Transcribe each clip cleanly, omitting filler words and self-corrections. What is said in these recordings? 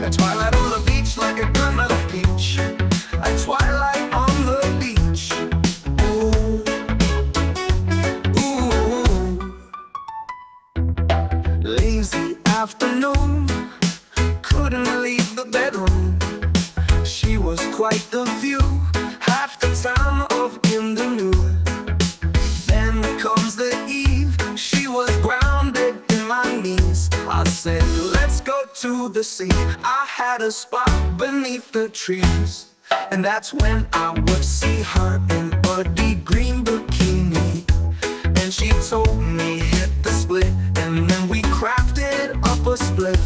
A twilight on the beach like a gunmetal peach. A twilight on the beach. Ooh, ooh. Lazy afternoon, couldn't leave the bedroom. She was quite the view, half the time of in the nude. Then comes the eve, she was grounded in my knees. I said, let's go to the sea. I had a spot beneath the trees, and that's when I would see her in a deep green bikini. And she told me hit the split, and then we crafted up a spliff.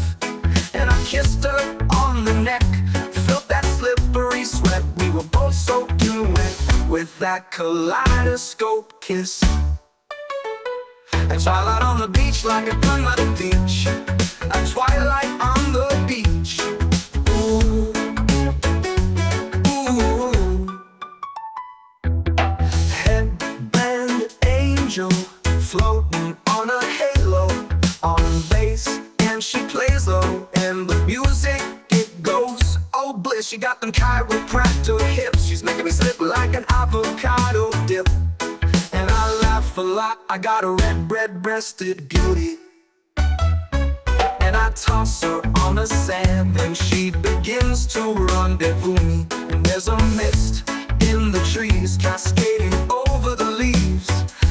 And I kissed her on the neck, felt that slippery sweat. We were both soaking wet with that kaleidoscope kiss. A twilight on the beach like a gunmetal peach. A twilight on the beach. Ooh, ooh. Headband angel floating on a halo, on bass, and she plays low, and the music it goes. Oh bliss, she got them chiropractor hips. She's making me slip like an avocado dip. And I laugh a lot, I got a red-breasted beauty. And I toss her on the sand, then she begins to rendezvous me. And there's a mist in the trees, cascading over the leaves.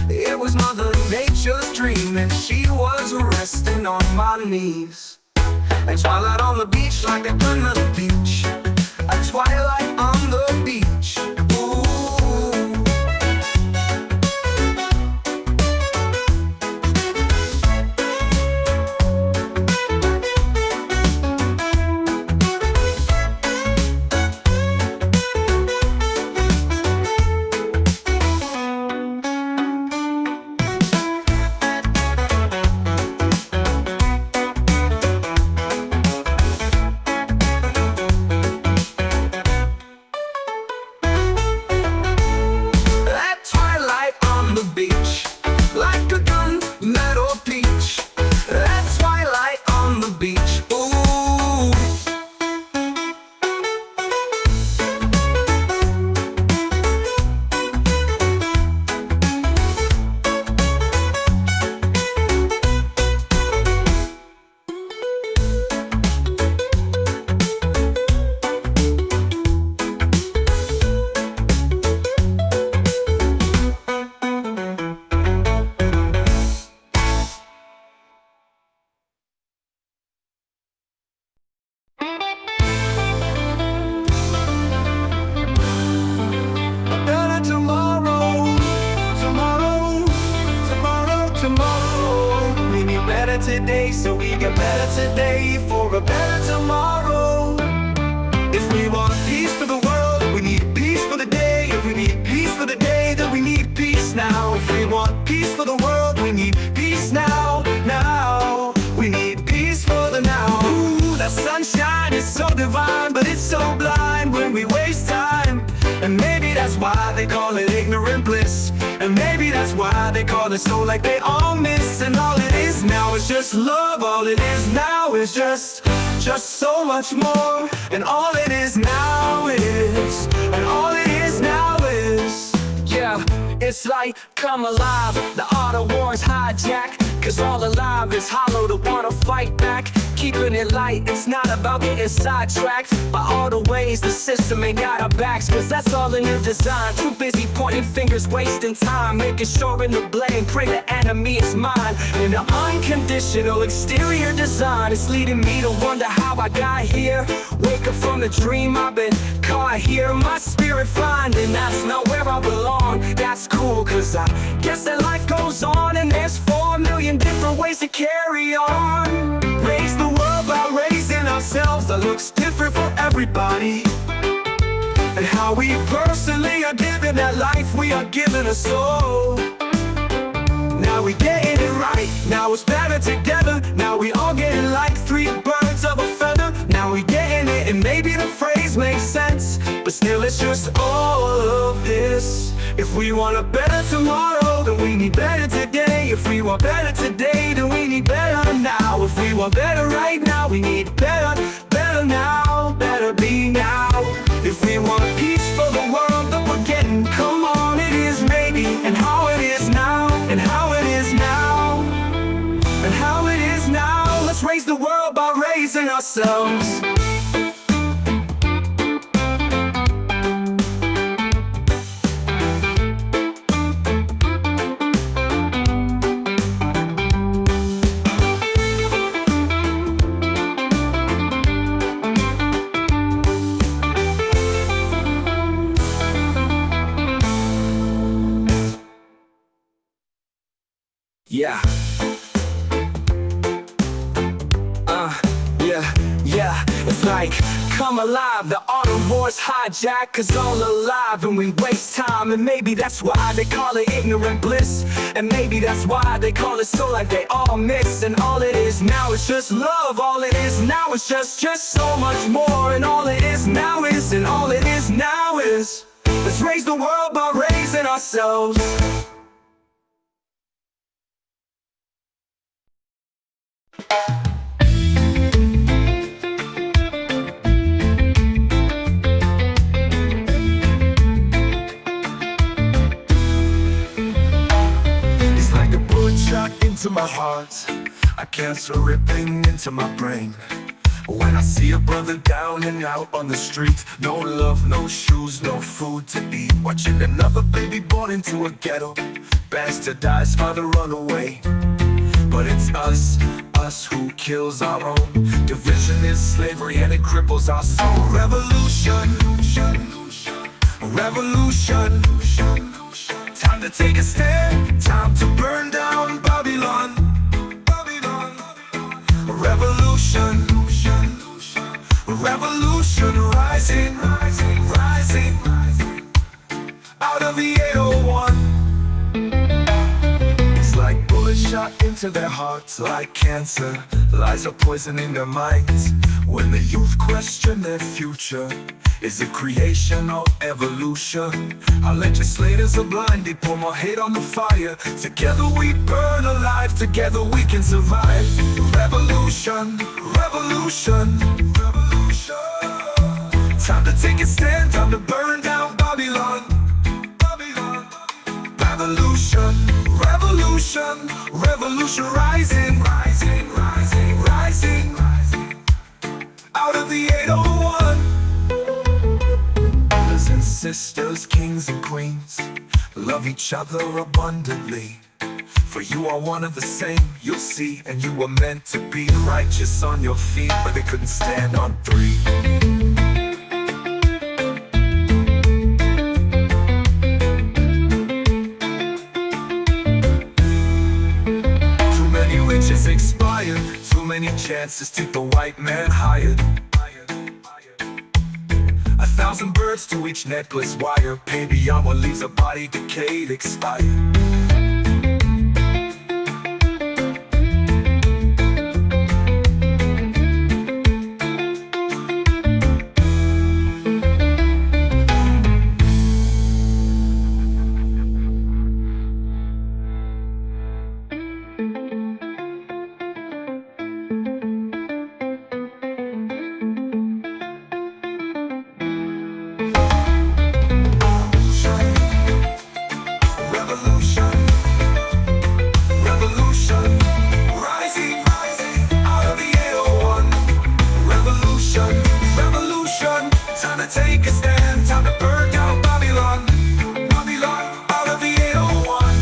It was Mother Nature's dream, and she was resting on my knees. A twilight on the beach like a gunmetal peach. A twilight on the beach. Ooh. Today, so we get better today for a better tomorrow. If we want peace for the world, we need peace for the day. If we need peace for the day, then we need peace now. If we want peace for the world, we need peace now. Now, we need peace for the now. Ooh, that sunshine is so divine, but it's so blind when we waste time. And maybe that's why they call it ignorant bliss. And maybe that's why they call it so, like they all miss. And all it is now is just love. All it is now is just so much more. And all it is now is, and all it is now is, yeah, it's like come alive. The art of war is hijacked, 'cause all alive is hollow to wanna fight back. Keeping it light, it's not about getting sidetracked by all the ways the system ain't got our backs. 'Cause that's all in your design. Too busy pointing fingers, wasting time, making sure in the blame, pray the enemy is mine. And the unconditional exterior design is leading me to wonder how I got here. Wake up from the dream I've been caught here. My spirit finding that's not where I belong. That's cool, 'cause I guess that life goes on, and there's 4 million different ways to carry on. Raise the world by raising ourselves. That looks different for everybody. And how we personally are giving that life, we are giving a soul. Now we getting it right, now it's better together. Now we all getting like 3 birds of a feather. Now we getting it, and maybe the phrase makes sense, but still it's just all of this. If we want a better tomorrow, then we need better today. If we want better today, then we need better now. If we want better right now, we need better better now, better be now. If we want peace for the world that we're getting, come on, it is maybe. And how it is now, and how it is now, and how it is now. Let's raise the world by raising ourselves. Yeah. Yeah. It's like, come alive, the art of war's hijack us all alive, and we waste time. And maybe that's why they call it ignorant bliss. And maybe that's why they call it so, like they all miss. And all it is now is just love. All it is now is just so much more. And all it is now is, and all it is now is, let's raise the world by raising ourselves. Into my heart, a cancer ripping into my brain. When I see a brother down and out on the street, no love, no shoes, no food to eat. Watching another baby born into a ghetto, bastard dies, father run away. But it's us who kills our own. Division is slavery and it cripples our soul. Revolution, revolution. Time to take a stand, time to burn down Babylon. Revolution, revolution, rising, rising, out of the 801. It's like bullets shot into their hearts, like cancer. Lies are poisoning their minds. When the youth question their future, is it creation or evolution? Our legislators are blind, they pour more hate on the fire. Together we burn alive, together we can survive. Revolution, revolution, revolution. Time to take a stand, time to burn down Babylon. Revolution, revolution, revolution, rising, rising, rising, rising, out of the 801. Sisters, kings and queens, love each other abundantly. For you are one of the same, you'll see. And you were meant to be righteous on your feet, but they couldn't stand on three. Too many riches expired, too many chances to the white man hired. 1,000 birds to each necklace wire, pain beyond what leaves a body decayed, expired. Take a stand, time to burn down Babylon. Babylon, out of the 801.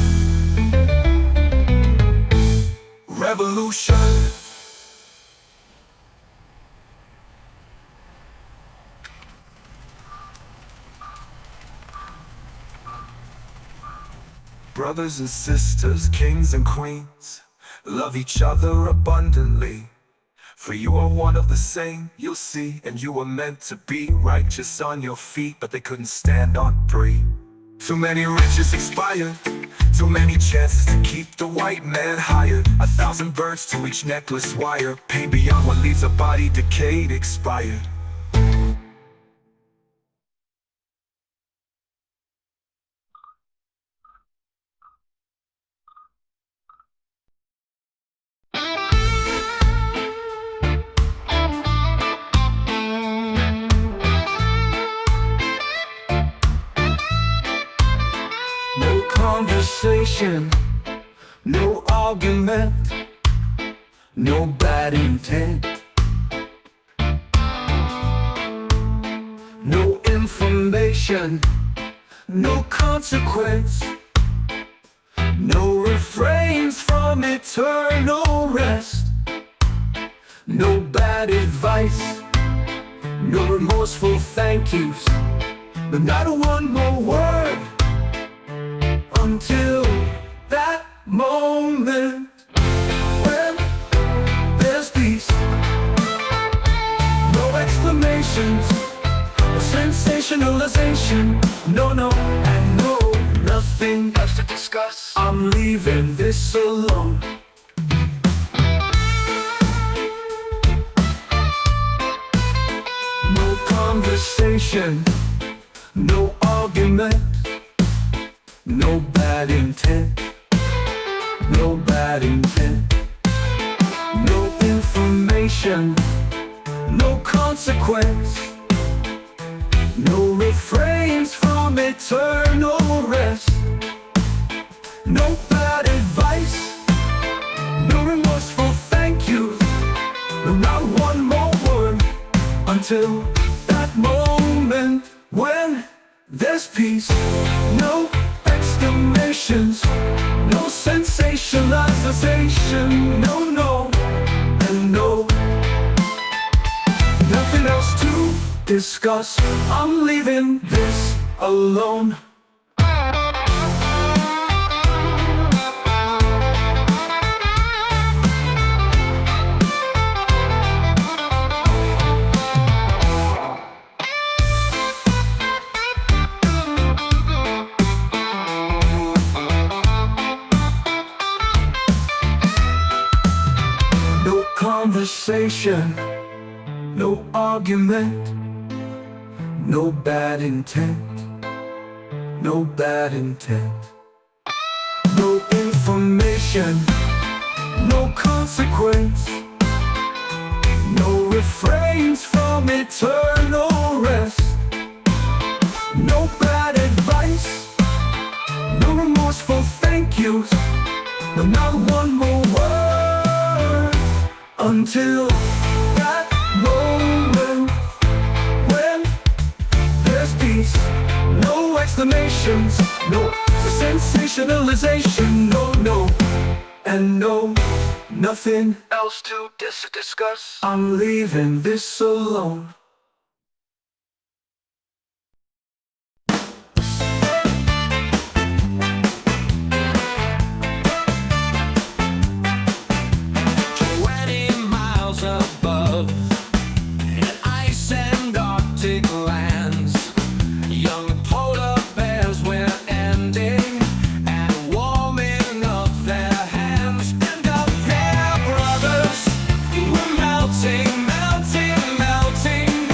Revolution. Brothers and sisters, kings and queens, love each other abundantly. For you are one of the same, you'll see. And you were meant to be righteous on your feet, but they couldn't stand on three. Too many riches expired, too many chances to keep the white man hired. 1,000 birds to each necklace wire, pain beyond what leaves a body decayed, expired. conversation, no argument, no bad intent. No information, no consequence, no refrains from eternal rest. No bad advice, no remorseful thank yous, but not one more word until that moment when there's peace. No exclamations, no sensationalization, no, and no, nothing else to discuss. I'm leaving this alone. No conversation, no argument, no bad intent, no bad intent. No information, no consequence, no refrains from eternal rest. No bad advice, no remorseful thank yous, no, not one more word until that moment when there's peace. No exclamations, no sensationalization, no, and no, nothing else to discuss. I'm leaving this alone. No conversation, no argument, no bad intent, no bad intent. No information, no consequence, no refrains from eternal rest. No bad advice, no remorseful thank yous, no, not one more word until that moment when there's peace. No exclamations, no sensationalization, no, and no, nothing else to discuss. I'm leaving this alone. Above, in ice and Arctic lands, young polar bears were ending and warming up their hands, and up their brothers were melting, melting, melting.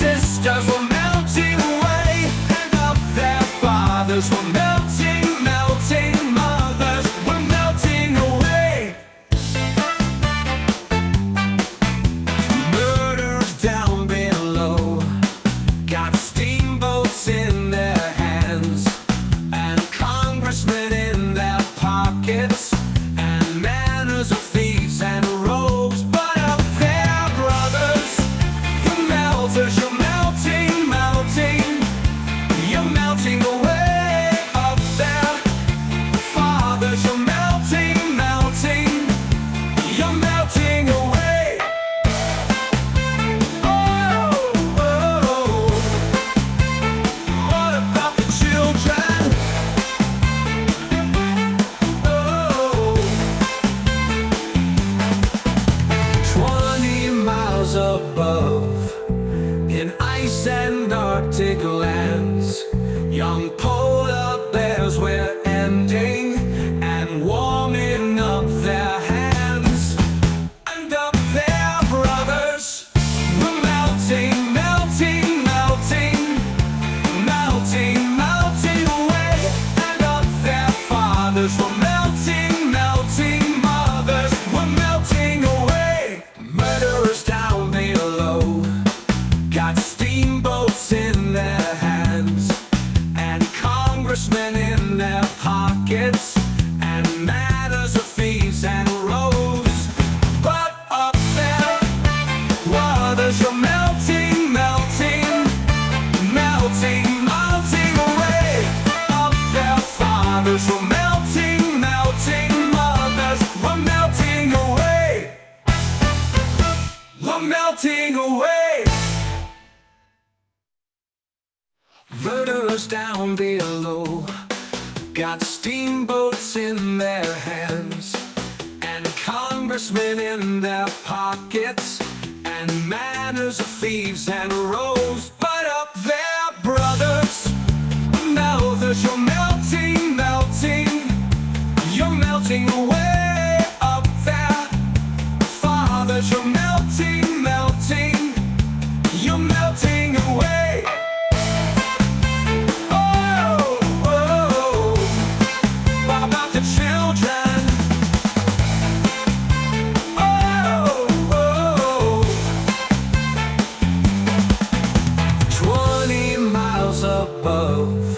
Sisters were melting away, and up their fathers were melting, melting. Mothers were melting away. Down below, got steamboats in their hands, and congressmen in their pockets, and manners of thieves and rogues. But up there, brothers, you melters, you're melting, melting, you're melting away. Up there, fathers, you're melting, melting, you're melting away. Above, in ice and Arctic lands, young down below got steamboats in their hands, and congressmen in their pockets, and manners of thieves and rogues. But up there, brothers, Melthers, you're melting, melting, you're melting away up there. Fathers, you're melting, melting, you're melting away. Oh, oh, what about the children? Oh, oh, 20 miles above,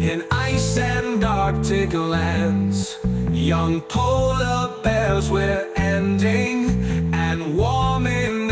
in ice and Arctic lands, young polar bears we're ending and warming